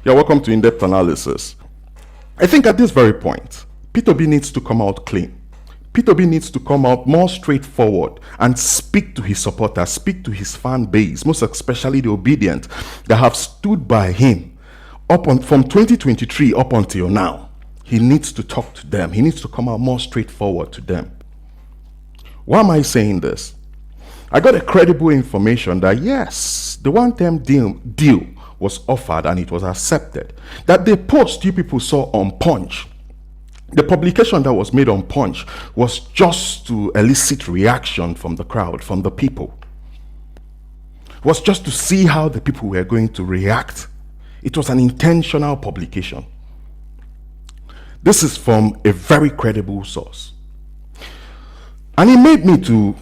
You're welcome to In-Depth Analysis. I think at this very point, Peter Obi needs to come out clean. Peter Obi needs to come out more straightforward and speak to his supporters, speak to his fan base, most especially the obedient that have stood by him from 2023 up until now. He needs to talk to them. He needs to come out more straightforward to them. Why am I saying this? I got a credible information that yes, the one-time deal was offered and it was accepted. That the post you people saw on Punch, the publication that was made on Punch, was just to elicit reaction from the crowd, from the people. It was just to see how the people were going to react. It was an intentional publication. This is from a very credible source. And it made me to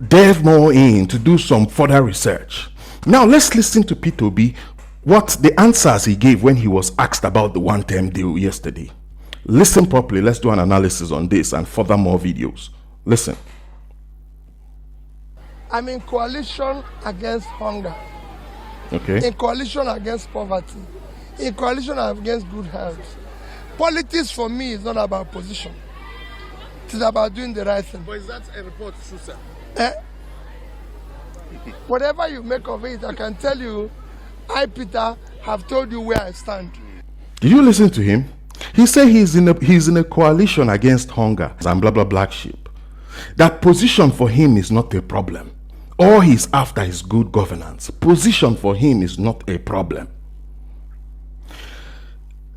delve more in, to do some further research. Now let's listen to Peter Obi, what the answers he gave when he was asked about the one-time deal yesterday. Listen properly. Let's do an analysis on this and further more videos. Listen. I'm in coalition against hunger. Okay. In coalition against poverty. In coalition against good health. Politics for me is not about position. It is about doing the right thing. But is that a report true, sir? Whatever you make of it, I can tell you, I, Peter, have told you where I stand. Did you listen to him? He said he's in a coalition against hunger and blah blah black sheep. That position for him is not a problem. All he's after is good governance. Position for him is not a problem.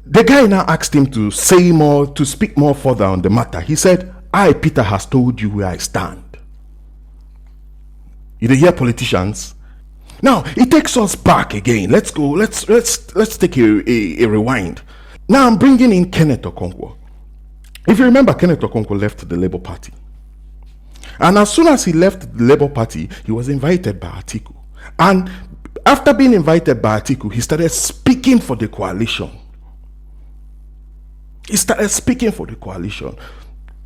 The guy now asked him to say more, to speak more further on the matter. He said, I, Peter, has told you where I stand. You hear politicians? Now it takes us back again. Let's go. Let's take a rewind. Now I'm bringing in Kenneth Okonkwo. If you remember, Kenneth Okonkwo left the Labour Party. And as soon as he left the Labour Party, he was invited by Atiku. And after being invited by Atiku, he started speaking for the coalition.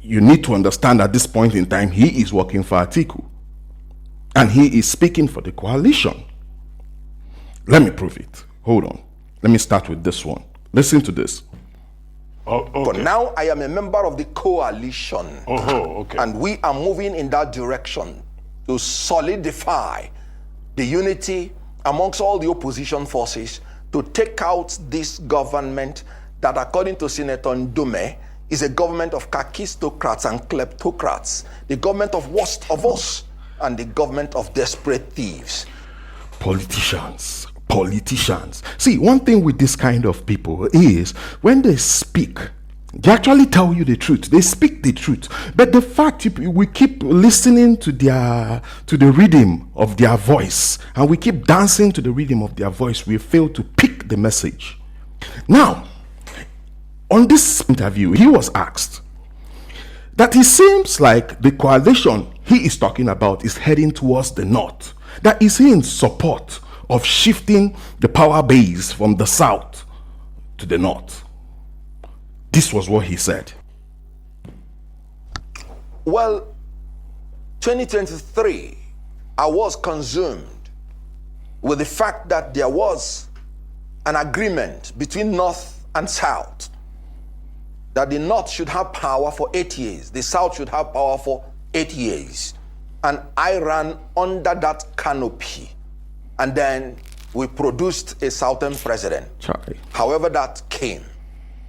You need to understand at this point in time, he is working for Atiku. And he is speaking for the coalition. Let me prove it. Hold on. Let me start with this one. Listen to this. Oh, okay. But now I am a member of the coalition. Okay. And we are moving in that direction to solidify the unity amongst all the opposition forces to take out this government that, according to Senator Ndume, is a government of kakistocrats and kleptocrats, the government of worst of us, and the government of desperate thieves. Politicians. See, one thing with this kind of people is when they speak, they actually tell you the truth. They speak the truth. But the fact we keep listening to the rhythm of their voice, and we keep dancing to the rhythm of their voice, we fail to pick the message. Now, on this interview, he was asked that it seems like the coalition he is talking about is heading towards the north. That is he in support of shifting the power base from the south to the north. This was what he said. Well, 2023, I was consumed with the fact that there was an agreement between North and South that the North should have power for 8 years, the South should have power for 8 years. And I ran under that canopy. And then we produced a Southern president. Charlie. However that came.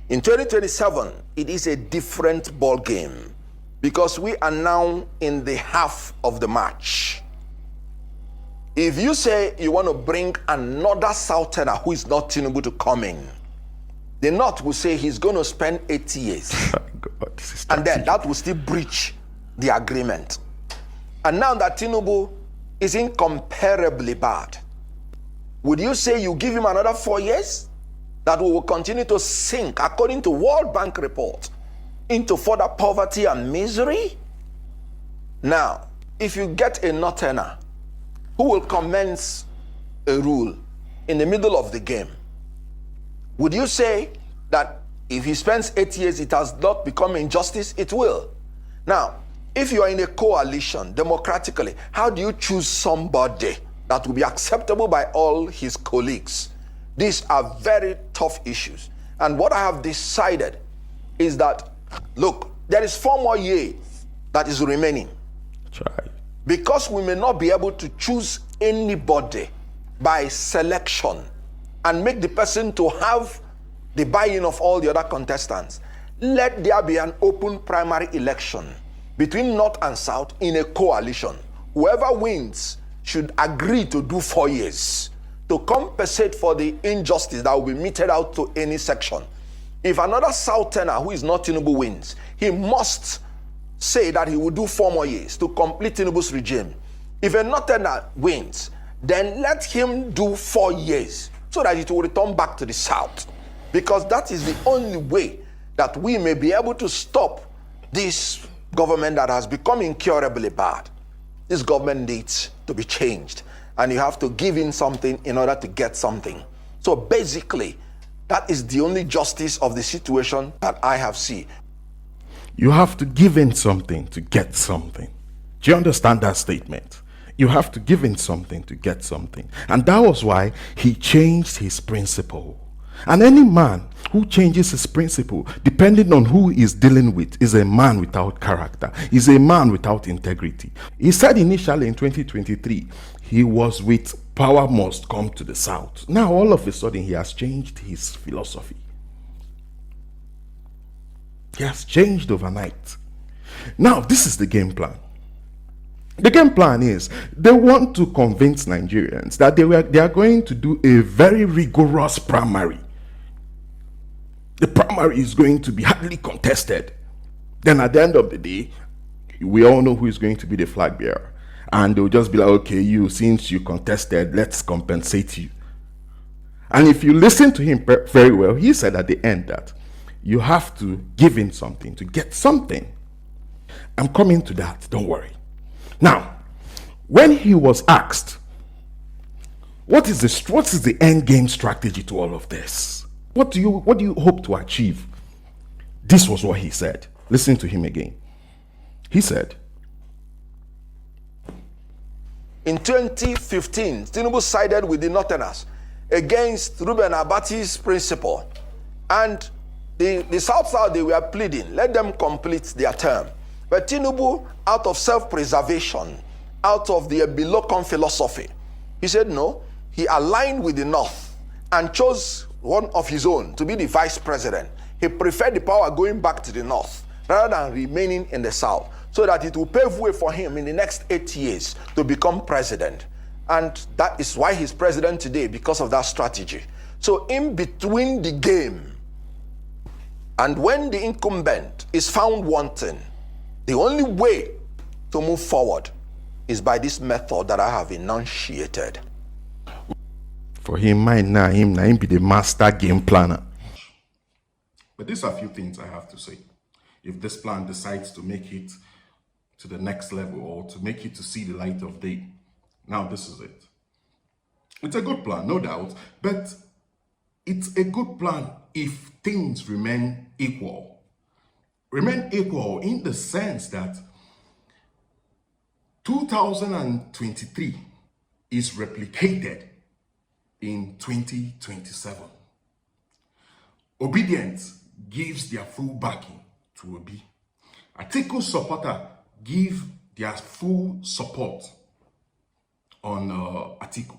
In 2027, it is a different ball game because we are now in the half of the match. If you say you want to bring another Southerner who is not Tinubu to come in, the North will say he's going to spend 8 years. God, and then that will still breach the agreement. And now that Tinubu is incomparably bad, would you say you give him another 4 years? That we will continue to sink, according to World Bank report, into further poverty and misery? Now, if you get a Northerner who will commence a rule in the middle of the game, would you say that if he spends 8 years, it has not become injustice? It will. Now, if you are in a coalition democratically, how do you choose somebody that will be acceptable by all his colleagues? These are very tough issues. And what I have decided is that, look, there is 4 more years that is remaining. Try. Because we may not be able to choose anybody by selection and make the person to have the buy-in of all the other contestants, let there be an open primary election between North and South in a coalition. Whoever wins should agree to do 4 years to compensate for the injustice that will be meted out to any section. If another Southerner who is not Tinubu wins, he must say that he will do 4 more years to complete Tinubu's regime. If a Northerner wins, then let him do 4 years so that it will return back to the South. Because that is the only way that we may be able to stop this government that has become incurably bad. This government needs to be changed, and you have to give in something in order to get something. So basically, that is the only justice of the situation that I have seen. You have to give in something to get something. Do you understand that statement? You have to give in something to get something. And that was why he changed his principle. And any man who changes his principle, depending on who he's dealing with, is a man without character, is a man without integrity. He said initially in 2023, he was with power must come to the South. Now all of a sudden he has changed his philosophy. He has changed overnight. Now this is the game plan. The game plan is they want to convince Nigerians that they are going to do a very rigorous primary. The primary is going to be hardly contested. Then at the end of the day, we all know who is going to be the flag bearer. And they'll just be like, okay, since you contested, let's compensate you. And if you listen to him very well, he said at the end that you have to give in something to get something. I'm coming to that, don't worry. Now, when he was asked, what is the end game strategy to all of this? What do you hope to achieve? This was what he said. Listen to him again. He said, in 2015, Tinubu sided with the Northerners against Ruben Abati's principle. And the South, they were pleading, let them complete their term. But Tinubu, out of self-preservation, out of the Bilokon philosophy, he said no. He aligned with the North and chose one of his own to be the vice president. He preferred the power going back to the North rather than remaining in the South, so that it will pave way for him in the next 8 years to become president. And that is why he's president today, because of that strategy. So in between the game, and when the incumbent is found wanting, the only way to move forward is by this method that I have enunciated. For him, him be the master game planner. But these are a few things I have to say. If this plan decides to make it to the next level or to make it to see the light of day, now this is it. It's a good plan, no doubt, but it's a good plan if things remain equal. Remain equal in the sense that 2023 is replicated in 2027. Obedience gives their full backing to Obi. Atiku supporter give their full support on Atiku.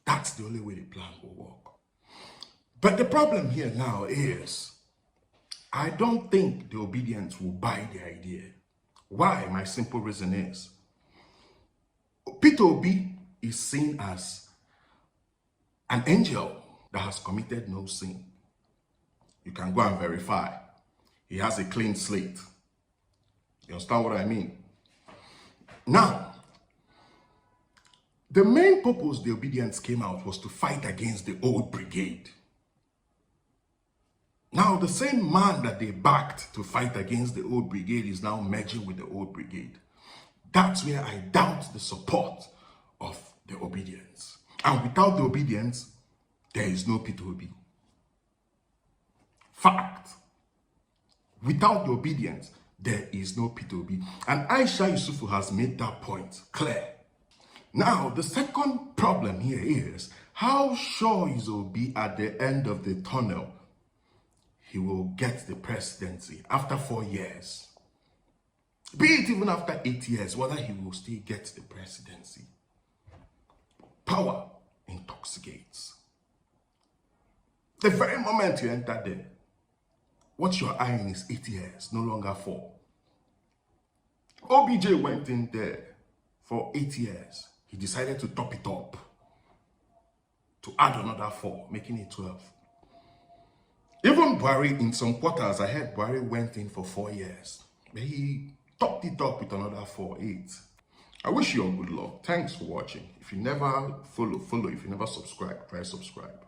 That's the only way the plan will work. But the problem here now is, I don't think the obedience will buy the idea. Why? My simple reason is, Peter Obi is seen as an angel that has committed no sin. You can go and verify. He has a clean slate. You understand what I mean? Now, the main purpose the obedience came out was to fight against the old brigade. Now, the same man that they backed to fight against the old brigade is now merging with the old brigade. That's where I doubt the support of the obedience. And without the obedience, there is no Peter Obi. Fact. Without the obedience, there is no Peter Obi. And Aisha Yusufu has made that point clear. Now, the second problem here is, How sure is Obi at the end of the tunnel he will get the presidency after 4 years? Be it even after 8 years, whether he will still get the presidency. Power intoxicates. The very moment you enter there, what you're eyeing is 8 years, no longer 4. OBJ went in there for 8 years. He decided to top it up, to add another 4, making it 12. Even Buhari, in some quarters, I heard Buhari went in for 4 years. But he topped it up with another 4, 8. I wish you all good luck. Thanks for watching. If you never follow. If you never subscribe, try subscribe.